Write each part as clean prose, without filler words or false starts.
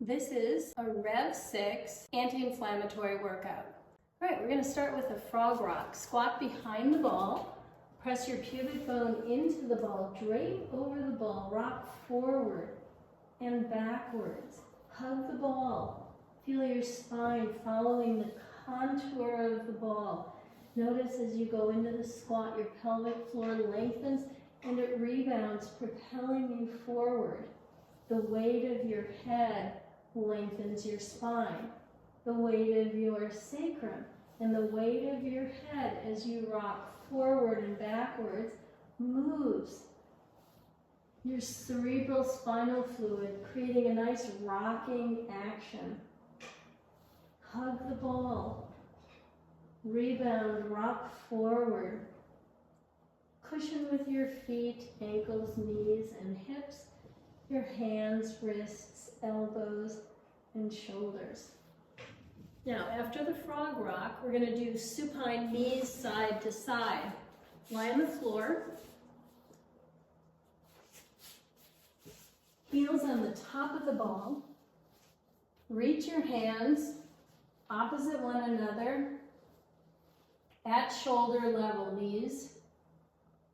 This is a Rev 6 anti-inflammatory workout. All right, we're going to start with a frog rock. Squat behind the ball, press your pubic bone into the ball, drape over the ball, rock forward and backwards. Hug the ball. Feel your spine following the contour of the ball. Notice as you go into the squat, your pelvic floor lengthens and it rebounds, propelling you forward. The weight of your head lengthens your spine. The weight of your sacrum and the weight of your head as you rock forward and backwards moves your cerebral spinal fluid, creating a nice rocking action. Hug the ball. Rebound, rock forward. Cushion with your feet, ankles, knees, and hips, your hands, wrists, elbows, and shoulders. Now, after the frog rock, we're going to do supine, knees side to side. Lie on the floor. Heels on the top of the ball. Reach your hands opposite one another at shoulder level, knees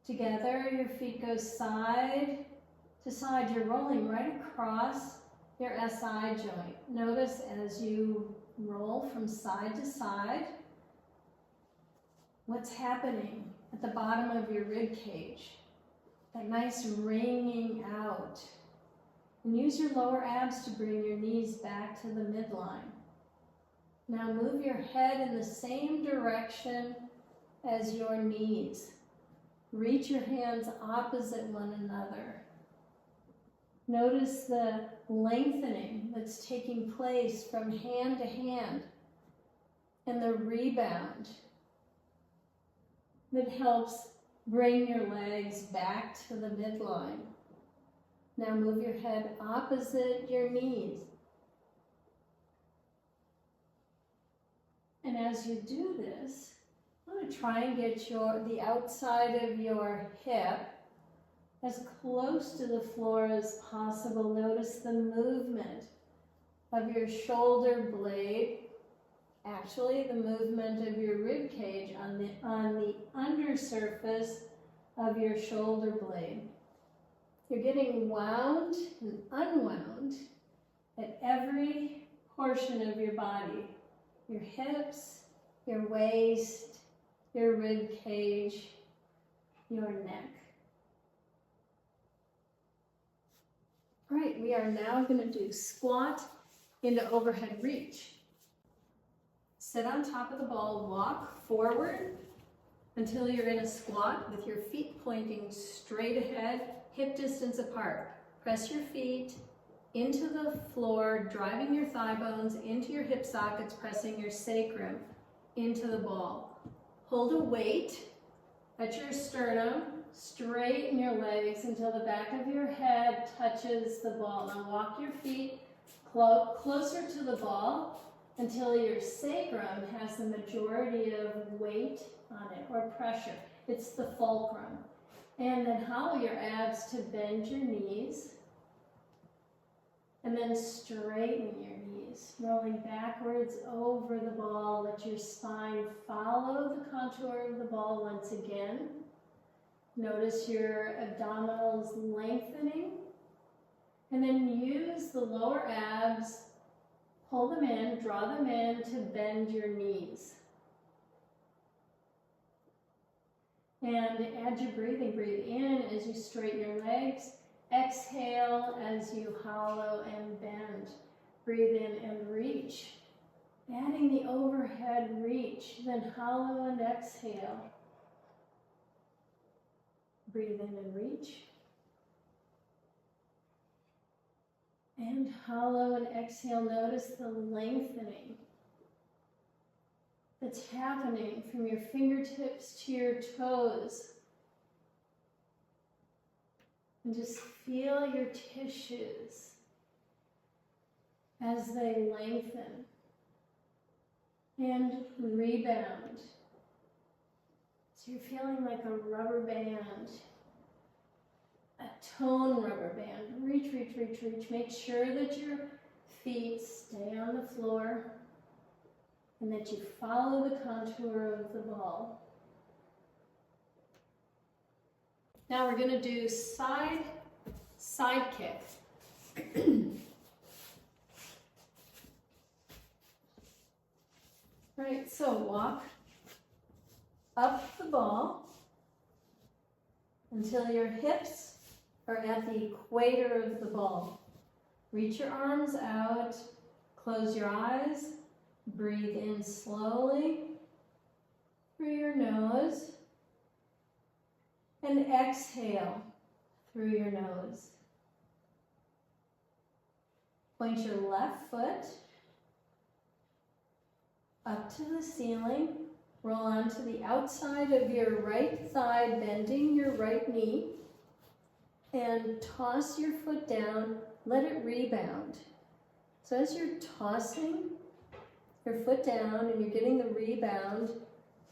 together. Your feet go side to side. You're rolling right across your SI joint. Notice as you roll from side to side, what's happening at the bottom of your rib cage. That nice ringing out. And use your lower abs to bring your knees back to the midline. Now move your head in the same direction as your knees. Reach your hands opposite one another. Notice the lengthening that's taking place from hand to hand and the rebound that helps bring your legs back to the midline. Now move your head opposite your knees. And as you do this, I'm going to try and get the outside of your hip as close to the floor as possible. Notice the movement of your shoulder blade, actually the movement of your rib cage on the undersurface of your shoulder blade. You're getting wound and unwound at every portion of your body. Your hips, your waist, your rib cage, your neck. All right, we are now going to do squat into overhead reach. Sit on top of the ball, walk forward until you're in a squat with your feet pointing straight ahead, hip distance apart. Press your feet into the floor, driving your thigh bones into your hip sockets, pressing your sacrum into the ball. Hold a weight at your sternum, straighten your legs until the back of your head touches the ball. Now walk your feet closer to the ball until your sacrum has the majority of weight on it, or pressure. It's the fulcrum. And then hollow your abs to bend your knees. And then straighten your knees, rolling backwards over the ball. Let your spine follow the contour of the ball once again. Notice your abdominals lengthening. And then use the lower abs, pull them in, draw them in to bend your knees. And add your breathing. Breathe in as you straighten your legs. Exhale as you hollow and bend. Breathe in and reach. Adding the overhead reach, then hollow and exhale. Breathe in and reach. And hollow and exhale. Notice the lengthening that's happening from your fingertips to your toes. And just feel your tissues as they lengthen and rebound. So you're feeling like a rubber band, a tone rubber band. Reach, reach, reach, reach. Make sure that your feet stay on the floor and that you follow the contour of the ball. Now we're going to do side kick. Right, so walk up the ball until your hips are at the equator of the ball. Reach your arms out, close your eyes, breathe in slowly through your nose, and exhale through your nose. Point your left foot up to the ceiling. Roll onto the outside of your right thigh, bending your right knee, and toss your foot down. Let it rebound. So as you're tossing your foot down and you're getting the rebound,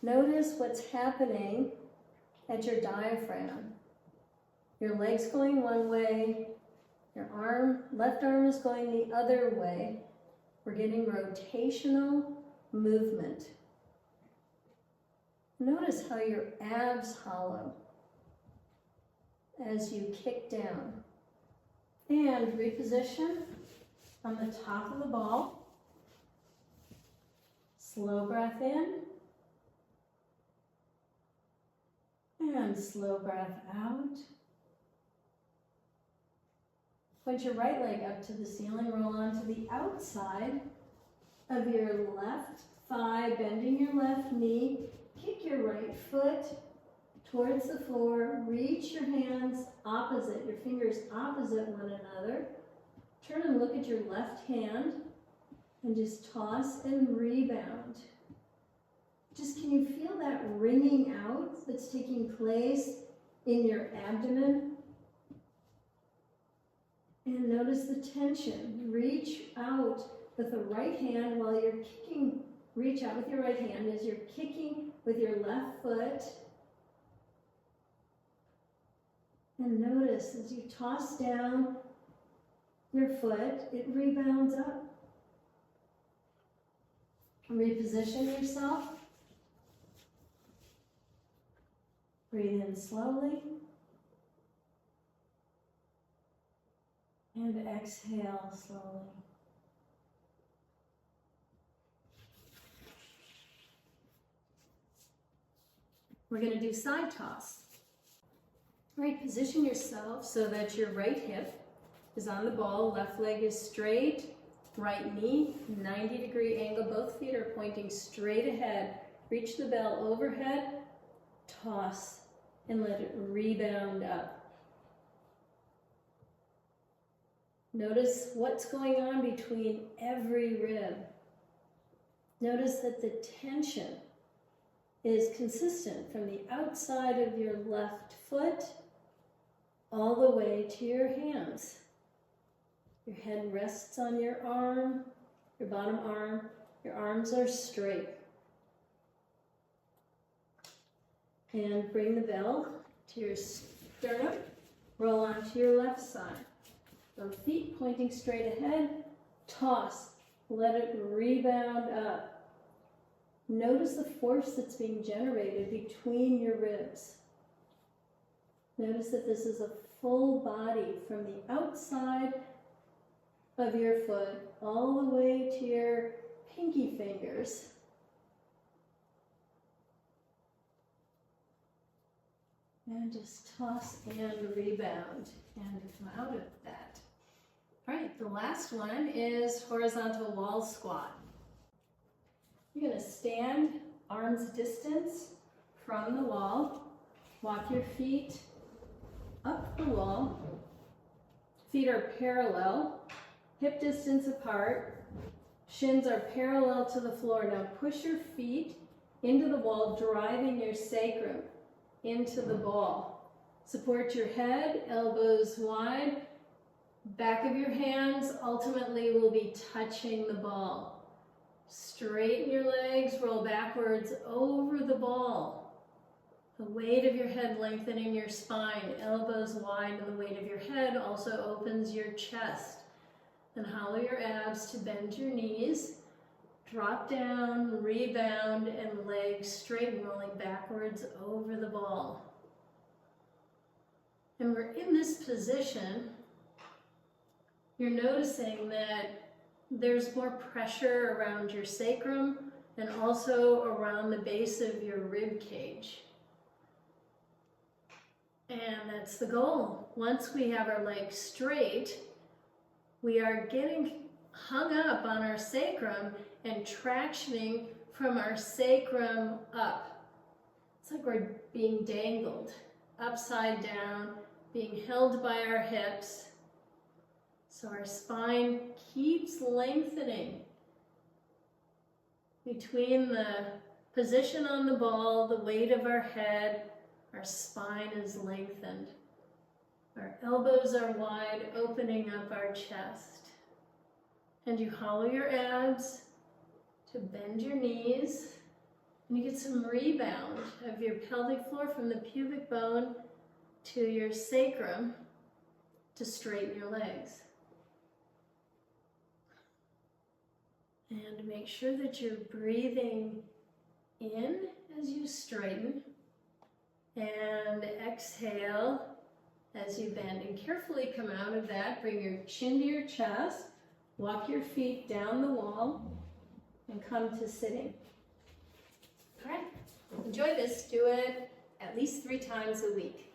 notice what's happening at your diaphragm. Your leg's going one way, your left arm is going the other way. We're getting rotational movement. Notice how your abs hollow as you kick down. And reposition on the top of the ball. Slow breath in. And slow breath out. Point your right leg up to the ceiling. Roll onto the outside of your left thigh, bending your left knee. Kick your right foot towards the floor. Reach your hands opposite, your fingers opposite one another. Turn and look at your left hand and just toss and rebound. Just can you feel that wringing out that's taking place in your abdomen? And notice the tension. Reach out with the right hand while you're kicking. Reach out with your right hand as you're kicking with your left foot. And notice as you toss down your foot, it rebounds up. Reposition yourself. Breathe in slowly. And exhale slowly. We're going to do side toss. All right, position yourself so that your right hip is on the ball, left leg is straight, right knee, 90-degree angle, both feet are pointing straight ahead. Reach the bell overhead, toss, and let it rebound up. Notice what's going on between every rib. Notice that the tension is consistent from the outside of your left foot all the way to your hands. Your head rests on your arm, your bottom arm, your arms are straight. And bring the bell to your sternum, roll onto your left side. Both feet pointing straight ahead, toss, let it rebound up. Notice the force that's being generated between your ribs. Notice that this is a full body from the outside of your foot all the way to your pinky fingers. And just toss and rebound and come out of that. All right, the last one is horizontal wall squat. You're going to stand arms distance from the wall. Walk your feet up the wall. Feet are parallel, hip distance apart. Shins are parallel to the floor. Now push your feet into the wall, driving your sacrum into the ball. Support your head, elbows wide. Back of your hands ultimately will be touching the ball. Straighten your legs, roll backwards over the ball. The weight of your head lengthening your spine, elbows wide, and the weight of your head also opens your chest. and hollow your abs to bend your knees. Drop down, rebound, and legs straight, rolling backwards over the ball. And we're in this position. You're noticing that there's more pressure around your sacrum and also around the base of your rib cage. And that's the goal. Once we have our legs straight, we are getting hung up on our sacrum and tractioning from our sacrum up. It's like we're being dangled upside down, being held by our hips. So our spine keeps lengthening between the position on the ball, the weight of our head. Our spine is lengthened. Our elbows are wide, opening up our chest. And you hollow your abs to bend your knees. And you get some rebound of your pelvic floor from the pubic bone to your sacrum to straighten your legs. And make sure that you're breathing in as you straighten and exhale as you bend. And carefully come out of that. Bring your chin to your chest. Walk your feet down the wall and come to sitting. All right, enjoy this. Do it at least 3 times a week.